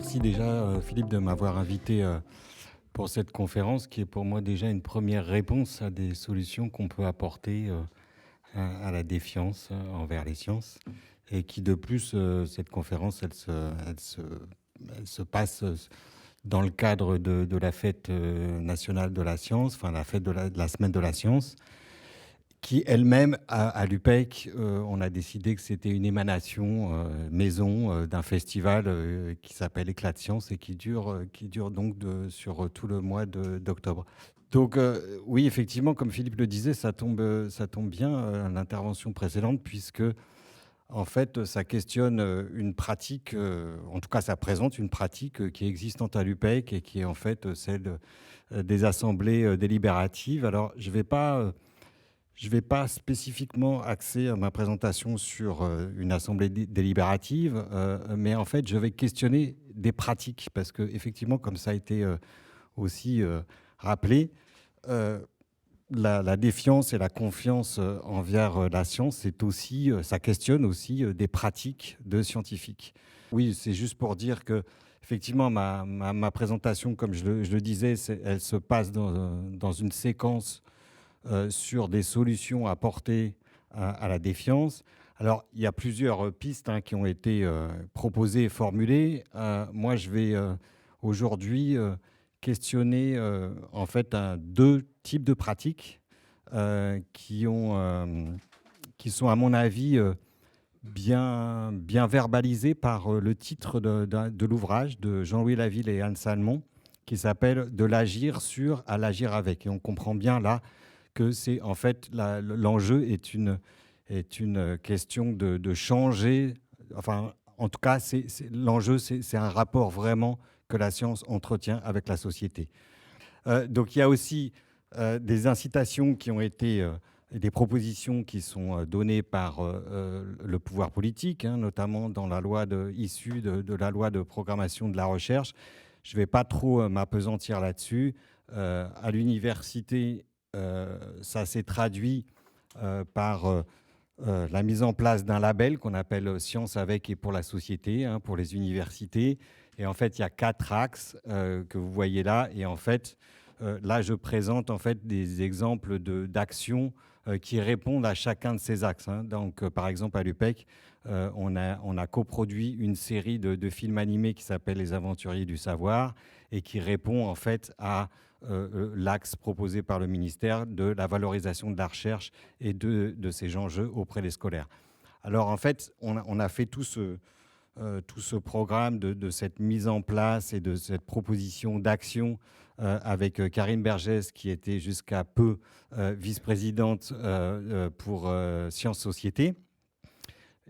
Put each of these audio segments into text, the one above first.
Merci déjà, Philippe, de m'avoir invité pour cette conférence qui est pour moi déjà une première réponse à des solutions qu'on peut apporter à la défiance envers les sciences. Et qui, de plus, cette conférence, elle se passe dans le cadre de la fête nationale de la science, enfin la fête de la semaine de la science, qui elle-même, à l'UPEC, on a décidé que c'était une émanation maison d'un festival qui s'appelle Éclat de Science et qui dure donc sur tout le mois d'octobre. Donc oui, effectivement, comme Philippe le disait, ça tombe bien à l'intervention précédente, puisque en fait, ça questionne une pratique, en tout cas, ça présente une pratique qui est existante à l'UPEC et qui est en fait celle des assemblées délibératives. Alors, je vais pas spécifiquement axer ma présentation sur une assemblée délibérative, mais en fait, je vais questionner des pratiques parce que, effectivement, comme ça a été aussi rappelé, euh, la défiance et la confiance envers la science, c'est aussi, ça questionne aussi des pratiques de scientifiques. Oui, c'est juste pour dire que, effectivement, ma présentation, comme je le disais, elle se passe dans une séquence sur des solutions apportées à la défiance. Alors, il y a plusieurs pistes qui ont été proposées et formulées. Moi, je vais aujourd'hui questionner en fait deux types de pratiques qui sont, à mon avis, bien verbalisées par le titre de l'ouvrage de Jean-Louis Laville et Anne Salmon, qui s'appelle De l'agir sur à l'agir avec. Et on comprend bien là que c'est en fait l'enjeu est une question de changer. Enfin, en tout cas, l'enjeu, c'est un rapport vraiment que la science entretient avec la société. Donc il y a aussi des incitations qui ont été, des propositions qui sont données par le pouvoir politique, notamment dans la loi issue de la loi de programmation de la recherche. Je ne vais pas trop m'appesantir là-dessus. À l'université, ça s'est traduit par la mise en place d'un label qu'on appelle Science avec et pour la société, pour les universités. Et en fait, il y a 4 axes que vous voyez là. Et en fait, là, je présente en fait des exemples d'actions qui répondent à chacun de ces axes. Donc, par exemple, à l'UPEC, on a coproduit une série de films animés qui s'appelle Les Aventuriers du Savoir et qui répond en fait à l'axe proposé par le ministère de la valorisation de la recherche et de ces enjeux auprès des scolaires. Alors en fait, on a fait tout ce programme de cette mise en place et de cette proposition d'action avec Karine Bergès, qui était jusqu'à peu vice-présidente pour Sciences Société.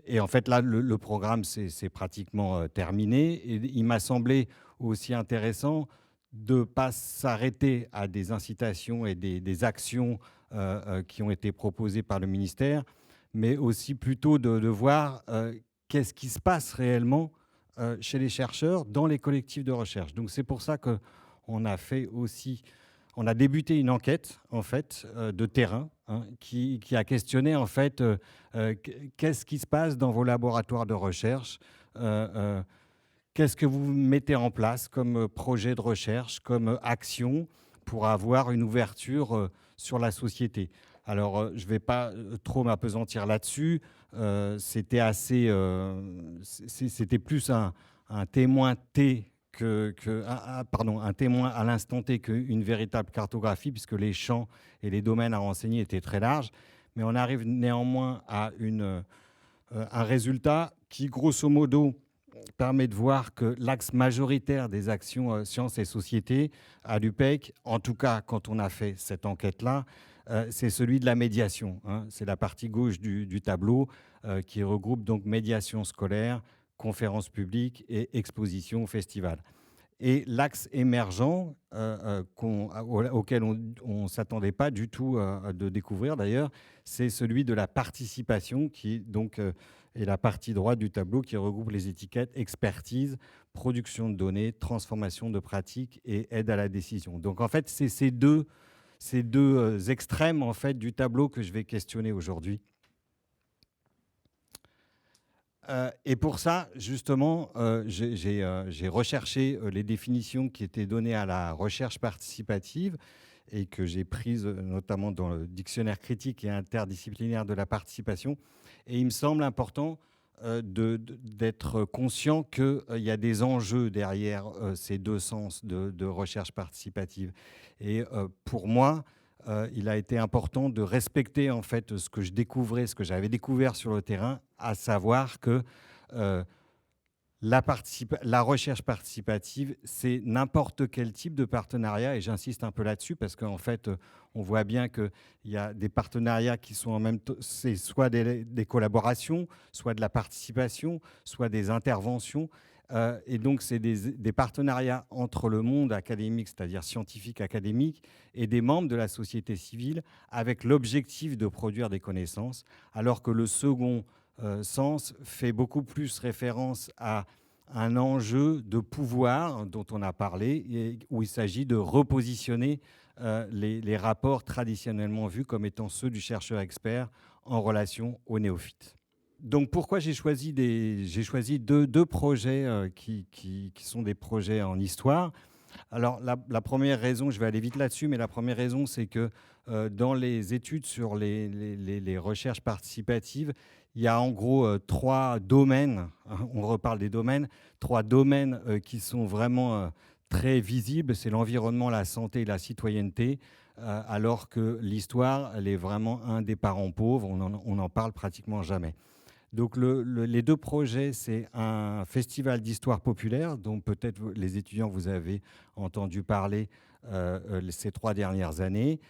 Et en fait, là, le programme, c'est pratiquement terminé. Et il m'a semblé aussi intéressant de ne pas s'arrêter à des incitations et des actions qui ont été proposées par le ministère, mais aussi plutôt de voir qu'est-ce qui se passe réellement chez les chercheurs dans les collectifs de recherche. Donc c'est pour ça qu'on a fait aussi, on a débuté une enquête en fait de terrain qui a questionné en fait qu'est-ce qui se passe dans vos laboratoires de recherche, qu'est-ce que vous mettez en place comme projet de recherche, comme action pour avoir une ouverture sur la société. Alors, je ne vais pas trop m'apesantir là-dessus. C'était c'était plus un témoin T pardon, un témoin à l'instant T qu'une véritable cartographie, puisque les champs et les domaines à renseigner étaient très larges. Mais on arrive néanmoins à un résultat qui, grosso modo, permet de voir que l'axe majoritaire des actions sciences et société à l'UPEC, en tout cas quand on a fait cette enquête-là, c'est celui de la médiation. C'est la partie gauche du tableau qui regroupe donc médiation scolaire, conférences publiques et expositions au festival. Et l'axe émergent auquel on ne s'attendait pas du tout de découvrir d'ailleurs, c'est celui de la participation qui donc est la partie droite du tableau qui regroupe les étiquettes expertise, production de données, transformation de pratiques et aide à la décision. Donc en fait, c'est ces deux extrêmes en fait du tableau que je vais questionner aujourd'hui. Et pour ça, justement, j'ai recherché les définitions qui étaient données à la recherche participative et que j'ai prises notamment dans le dictionnaire critique et interdisciplinaire de la participation. Et il me semble important d'être conscient qu'il y a des enjeux derrière ces deux sens de recherche participative. Et pour moi, il a été important de respecter en fait ce que je découvrais, ce que j'avais découvert sur le terrain, à savoir que euh, la recherche participative, c'est n'importe quel type de partenariat, et j'insiste un peu là-dessus parce qu'en fait, on voit bien qu'il y a des partenariats qui sont en même temps, c'est soit des collaborations, soit de la participation, soit des interventions. Et donc, c'est des partenariats entre le monde académique, c'est-à-dire scientifique académique, et des membres de la société civile avec l'objectif de produire des connaissances, alors que le second sens fait beaucoup plus référence à un enjeu de pouvoir dont on a parlé, et où il s'agit de repositionner les rapports traditionnellement vus comme étant ceux du chercheur expert en relation aux néophytes. Donc pourquoi j'ai choisi deux projets qui sont des projets en histoire. Alors, la première raison, je vais aller vite là-dessus, mais la première raison, c'est que dans les études sur les recherches participatives, il y a en gros trois domaines, hein, on reparle des domaines, trois domaines qui sont vraiment très visibles, c'est l'environnement, la santé et la citoyenneté, alors que l'histoire, elle est vraiment un des parents pauvres, on n'en parle pratiquement jamais. Donc les deux projets, c'est un festival d'histoire populaire dont peut-être les étudiants vous avez entendu parler ces 3 dernières années.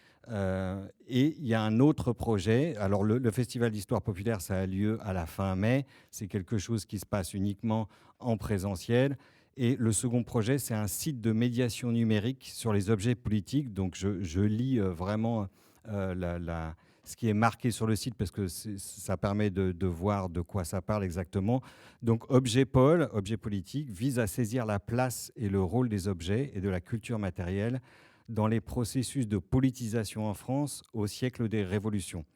Et il y a un autre projet. Alors le festival d'histoire populaire, ça a lieu à la fin mai. C'est quelque chose qui se passe uniquement en présentiel. Et le second projet, c'est un site de médiation numérique sur les objets politiques. Donc je lis vraiment ce qui est marqué sur le site parce que ça permet de voir de quoi ça parle exactement. Donc ObjetPol, objet politique, vise à saisir la place et le rôle des objets et de la culture matérielle dans les processus de politisation en France au siècle des révolutions,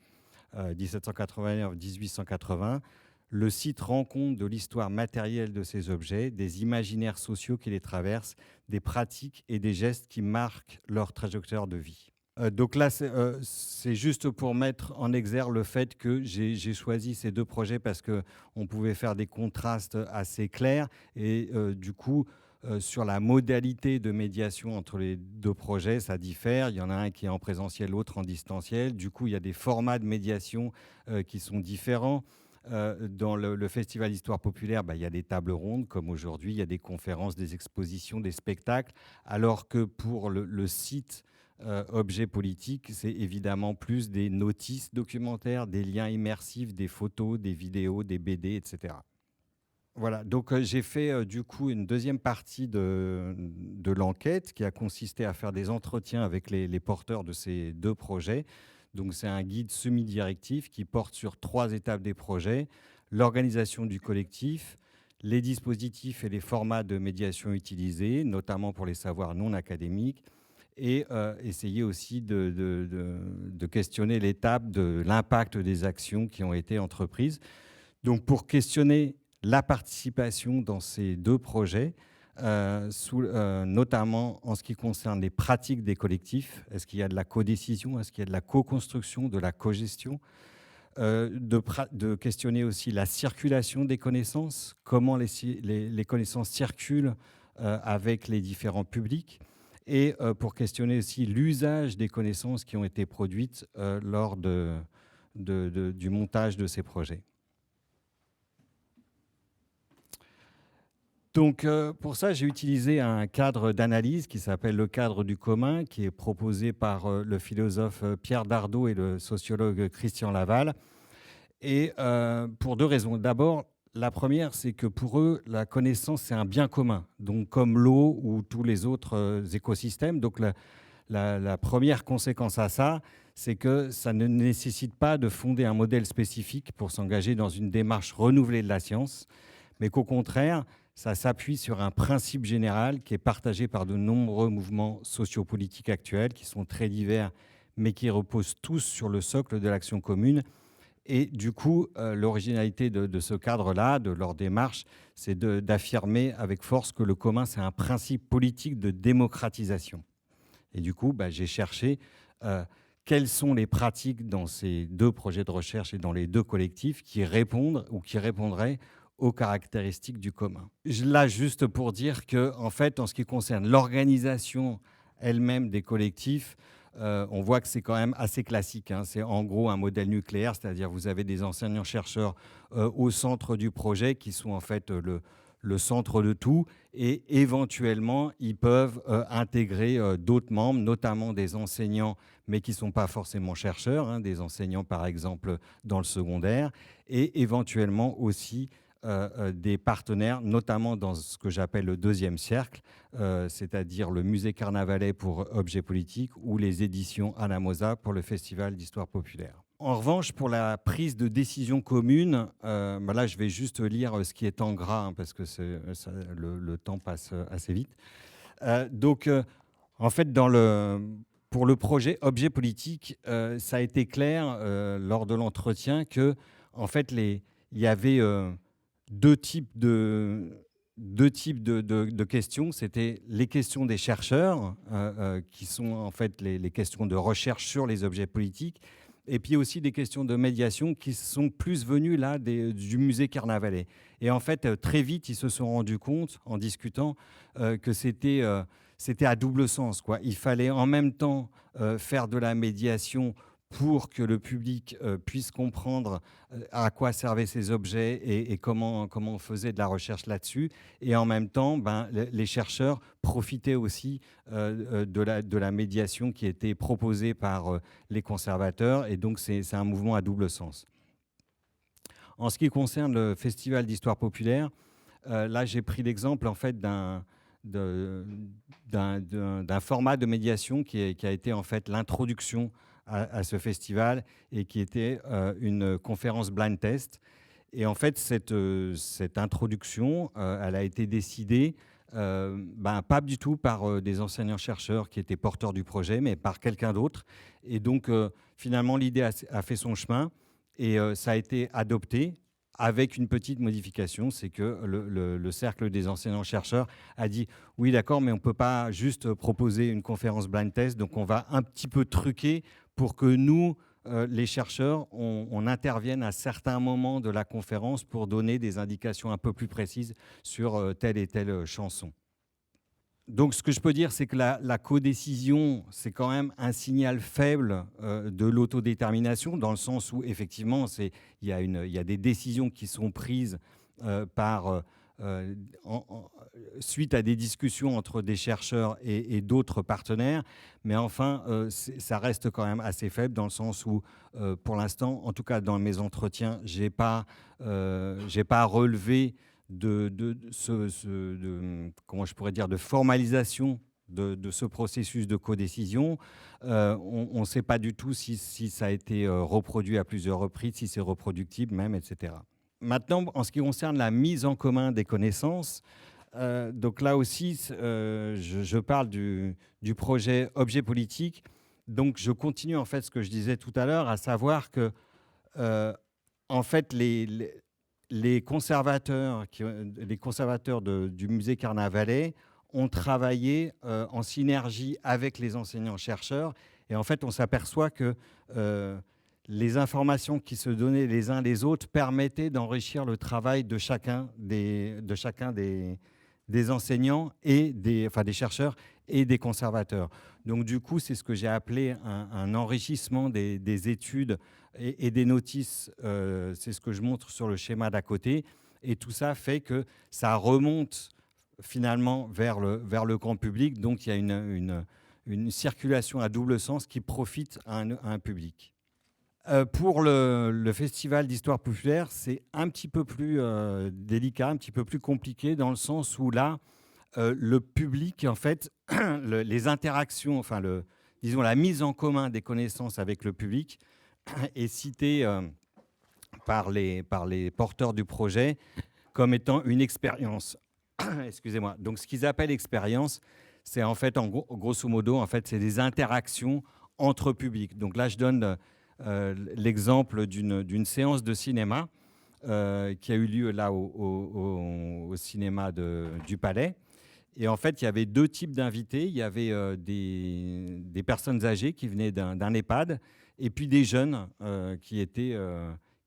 1789-1880. Le site rend compte de l'histoire matérielle de ces objets, des imaginaires sociaux qui les traversent, des pratiques et des gestes qui marquent leur trajectoire de vie. Donc là, c'est juste pour mettre en exergue le fait que j'ai choisi ces deux projets parce qu'on pouvait faire des contrastes assez clairs. Et du coup, sur la modalité de médiation entre les deux projets, ça diffère. Il y en a un qui est en présentiel, l'autre en distanciel. Du coup, il y a des formats de médiation qui sont différents. Dans le Festival d'Histoire populaire, il y a des tables rondes, comme aujourd'hui, il y a des conférences, des expositions, des spectacles, alors que pour le site objet politique, c'est évidemment plus des notices documentaires, des liens immersifs, des photos, des vidéos, des BD, etc. Voilà, donc j'ai fait du coup une deuxième partie de l'enquête qui a consisté à faire des entretiens avec les porteurs de ces deux projets. Donc c'est un guide semi-directif qui porte sur 3 étapes des projets: l'organisation du collectif, les dispositifs et les formats de médiation utilisés, notamment pour les savoirs non académiques, et essayer aussi de questionner l'étape de l'impact des actions qui ont été entreprises. Donc pour questionner la participation dans ces deux projets, notamment en ce qui concerne les pratiques des collectifs, est-ce qu'il y a de la codécision, est-ce qu'il y a de la co-construction, de la cogestion, de questionner aussi la circulation des connaissances, comment les connaissances circulent avec les différents publics, et pour questionner aussi l'usage des connaissances qui ont été produites lors du montage de ces projets. Donc pour ça, j'ai utilisé un cadre d'analyse qui s'appelle le cadre du commun, qui est proposé par le philosophe Pierre Dardot et le sociologue Christian Laval. Et pour 2 raisons. D'abord, la première, c'est que pour eux, la connaissance, c'est un bien commun, donc comme l'eau ou tous les autres écosystèmes. Donc la première conséquence à ça, c'est que ça ne nécessite pas de fonder un modèle spécifique pour s'engager dans une démarche renouvelée de la science, mais qu'au contraire, ça s'appuie sur un principe général qui est partagé par de nombreux mouvements sociopolitiques actuels, qui sont très divers, mais qui reposent tous sur le socle de l'action commune, Et du coup, l'originalité de ce cadre-là, de leur démarche, c'est d'affirmer avec force que le commun, c'est un principe politique de démocratisation. Et du coup, bah, j'ai cherché euh, quelles sont les pratiques dans ces deux projets de recherche et dans les deux collectifs qui répondent ou qui répondraient aux caractéristiques du commun. Là, juste pour dire que, en fait, en ce qui concerne l'organisation elle-même des collectifs, on voit que c'est quand même assez classique, hein. C'est en gros un modèle nucléaire, c'est-à-dire vous avez des enseignants-chercheurs au centre du projet qui sont en fait le centre de tout, et éventuellement ils peuvent intégrer d'autres membres, notamment des enseignants, mais qui ne sont pas forcément chercheurs, hein, des enseignants par exemple dans le secondaire, et éventuellement aussi des partenaires, notamment dans ce que j'appelle le deuxième cercle, c'est-à-dire le musée Carnavalet pour Objets politiques ou les éditions Anamosa pour le Festival d'histoire populaire. En revanche, pour la prise de décision commune, bah là, je vais juste lire ce qui est en gras, hein, parce que le temps passe assez vite. En fait, pour le projet Objet politique, ça a été clair lors de l'entretien que, en fait, il y avait deux types de questions. C'était les questions des chercheurs, qui sont en fait les questions de recherche sur les objets politiques, et puis aussi des questions de médiation qui sont plus venues là du musée Carnavalet. Et en fait, très vite, ils se sont rendus compte, en discutant, que c'était à double sens, quoi. Il fallait en même temps faire de la médiation pour que le public puisse comprendre à quoi servaient ces objets et comment on faisait de la recherche là-dessus. Et en même temps, ben, les chercheurs profitaient aussi de la médiation qui était proposée par les conservateurs. Et donc, c'est un mouvement à double sens. En ce qui concerne le Festival d'histoire populaire, là, j'ai pris l'exemple en fait d'un format de médiation qui a été en fait l'introduction à ce festival et qui était une conférence blind test. Et en fait, cette introduction, elle a été décidée pas du tout par des enseignants-chercheurs qui étaient porteurs du projet, mais par quelqu'un d'autre. Et donc, finalement, l'idée a fait son chemin et ça a été adopté avec une petite modification, c'est que le cercle des enseignants-chercheurs a dit « Oui, d'accord, mais on ne peut pas juste proposer une conférence blind test, donc on va un petit peu truquer pour que nous, les chercheurs, on intervienne à certains moments de la conférence pour donner des indications un peu plus précises sur telle et telle chanson. » Donc, ce que je peux dire, c'est que la codécision, c'est quand même un signal faible de l'autodétermination, dans le sens où, effectivement, il y a des décisions qui sont prises suite à des discussions entre des chercheurs et d'autres partenaires. Mais enfin, ça reste quand même assez faible, dans le sens où, pour l'instant, en tout cas dans mes entretiens, j'ai pas relevé comment je pourrais dire, de formalisation de ce processus de codécision. On ne sait pas du tout si ça a été reproduit à plusieurs reprises, si c'est reproductible même, etc. Maintenant, en ce qui concerne la mise en commun des connaissances, donc là aussi, je parle du projet Objet politique. Donc je continue en fait ce que je disais tout à l'heure, à savoir que en fait les conservateurs du musée Carnavalet ont travaillé en synergie avec les enseignants-chercheurs. Et en fait, on s'aperçoit que les informations qui se donnaient les uns les autres permettaient d'enrichir le travail de chacun des enseignants et des chercheurs et des conservateurs. Donc du coup, c'est ce que j'ai appelé un enrichissement des études et des notices. C'est ce que je montre sur le schéma d'à côté. Et tout ça fait que ça remonte finalement vers le grand public. Donc il y a une circulation à double sens qui profite à un public. Pour le Festival d'histoire populaire, c'est un petit peu plus délicat, un petit peu plus compliqué, dans le sens où là, le public, en fait, les interactions, disons la mise en commun des connaissances avec le public est citée par les porteurs du projet comme étant une expérience. Excusez-moi. Donc, ce qu'ils appellent expérience, c'est en fait, grosso modo, en fait, c'est des interactions entre publics. Donc là, je donne l'exemple d'une séance de cinéma qui a eu lieu là au cinéma du Palais. Et en fait, il y avait deux types d'invités. Il y avait des personnes âgées qui venaient d'un EHPAD et puis des jeunes qui étaient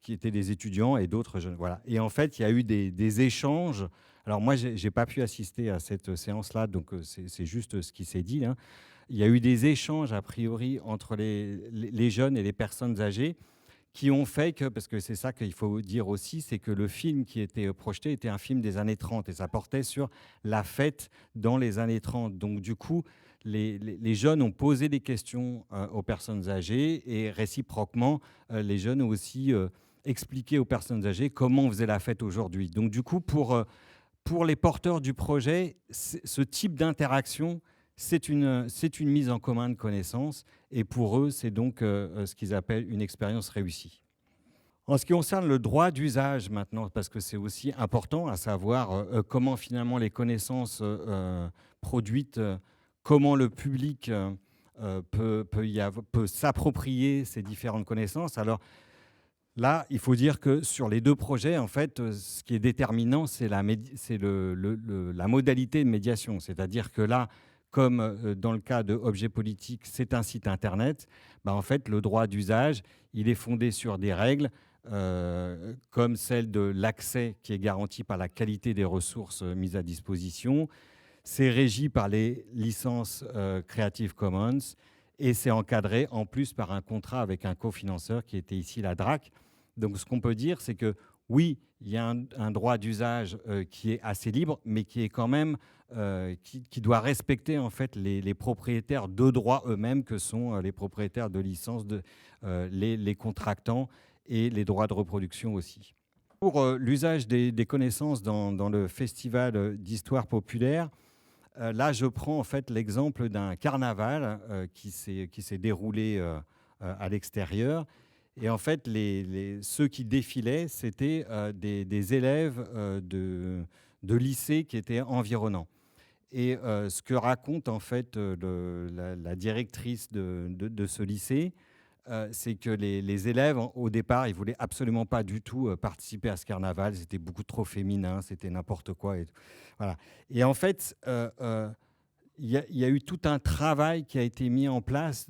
des étudiants et d'autres jeunes. Voilà. Et en fait, il y a eu des échanges. Alors moi, je n'ai pas pu assister à cette séance-là, donc c'est juste ce qui s'est dit, hein. Il y a eu des échanges, a priori, entre les jeunes et les personnes âgées qui ont fait que, parce que c'est ça qu'il faut dire aussi, c'est que le film qui était projeté était un film des années 30 et ça portait sur la fête dans les années 30. Donc du coup, les jeunes ont posé des questions aux personnes âgées et réciproquement, les jeunes ont aussi expliqué aux personnes âgées comment on faisait la fête aujourd'hui. Donc du coup, pour les porteurs du projet, ce type d'interaction, c'est une mise en commun de connaissances et pour eux, c'est donc ce qu'ils appellent une expérience réussie. En ce qui concerne le droit d'usage maintenant, parce que c'est aussi important à savoir comment finalement les connaissances produites, comment le public peut s'approprier ces différentes connaissances. Alors là, il faut dire que sur les deux projets, en fait, ce qui est déterminant, c'est la modalité de médiation. C'est-à-dire que là, comme dans le cas de Objet Politique, c'est un site internet, bah, en fait, le droit d'usage, il est fondé sur des règles comme celle de l'accès qui est garanti par la qualité des ressources mises à disposition. C'est régi par les licences Creative Commons et c'est encadré en plus par un contrat avec un cofinanceur qui était ici la DRAC. Donc ce qu'on peut dire, c'est que oui, il y a un droit d'usage qui est assez libre, mais qui est quand même qui doit respecter en fait les propriétaires de droits eux-mêmes, que sont les propriétaires de licences, les contractants et les droits de reproduction aussi. Pour l'usage des connaissances dans le festival d'histoire populaire, là je prends en fait l'exemple d'un carnaval qui s'est déroulé à l'extérieur. Et en fait, ceux qui défilaient, c'était des élèves de lycées qui étaient environnants. Et ce que raconte en fait la directrice de ce lycée, c'est que les élèves, au départ, ils ne voulaient absolument pas du tout participer à ce carnaval. C'était beaucoup trop féminin, c'était n'importe quoi. Voilà. Et en fait, il y a eu tout un travail qui a été mis en place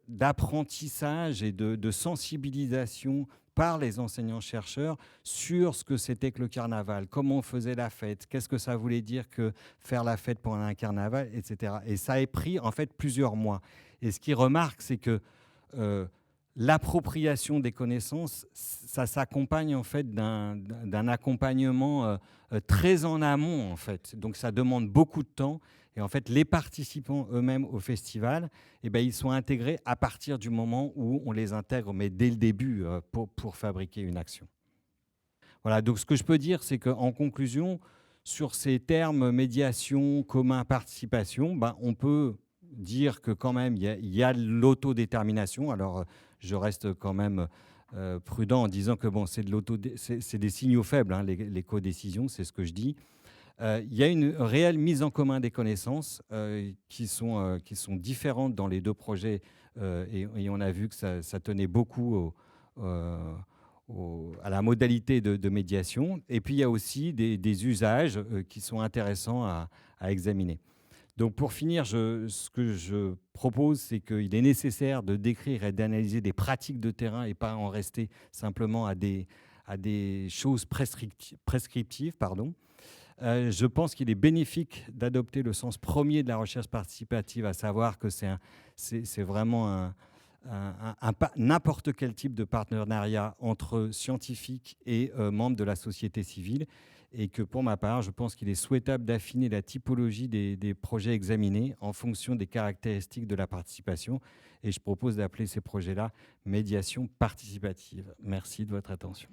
d'apprentissage et de sensibilisation par les enseignants-chercheurs sur ce que c'était que le carnaval, comment on faisait la fête, qu'est-ce que ça voulait dire que faire la fête pendant un carnaval, etc. Et ça a pris en fait plusieurs mois. Et ce qu'ils remarquent, c'est que l'appropriation des connaissances, ça s'accompagne en fait d'un accompagnement très en amont en fait. Donc ça demande beaucoup de temps. Et en fait, les participants eux-mêmes au festival, eh ben, ils sont intégrés à partir du moment où on les intègre, mais dès le début, pour fabriquer une action. Voilà, donc ce que je peux dire, c'est qu'en conclusion, sur ces termes médiation, commun, participation, ben, on peut dire que quand même, il y a l'autodétermination. Alors, je reste quand même prudent en disant que bon, c'est des signaux faibles, hein, les codécisions, c'est ce que je dis. Il y a une réelle mise en commun des connaissances qui sont différentes dans les deux projets et on a vu que ça tenait beaucoup à la modalité de médiation. Et puis il y a aussi des usages qui sont intéressants à examiner. Donc pour finir, ce que je propose, c'est qu'il est nécessaire de décrire et d'analyser des pratiques de terrain et pas en rester simplement à des choses prescriptives. Pardon. Je pense qu'il est bénéfique d'adopter le sens premier de la recherche participative, à savoir que c'est vraiment n'importe quel type de partenariat entre scientifiques et membres de la société civile, et que pour ma part, je pense qu'il est souhaitable d'affiner la typologie des projets examinés en fonction des caractéristiques de la participation, et je propose d'appeler ces projets-là médiation participative. Merci de votre attention.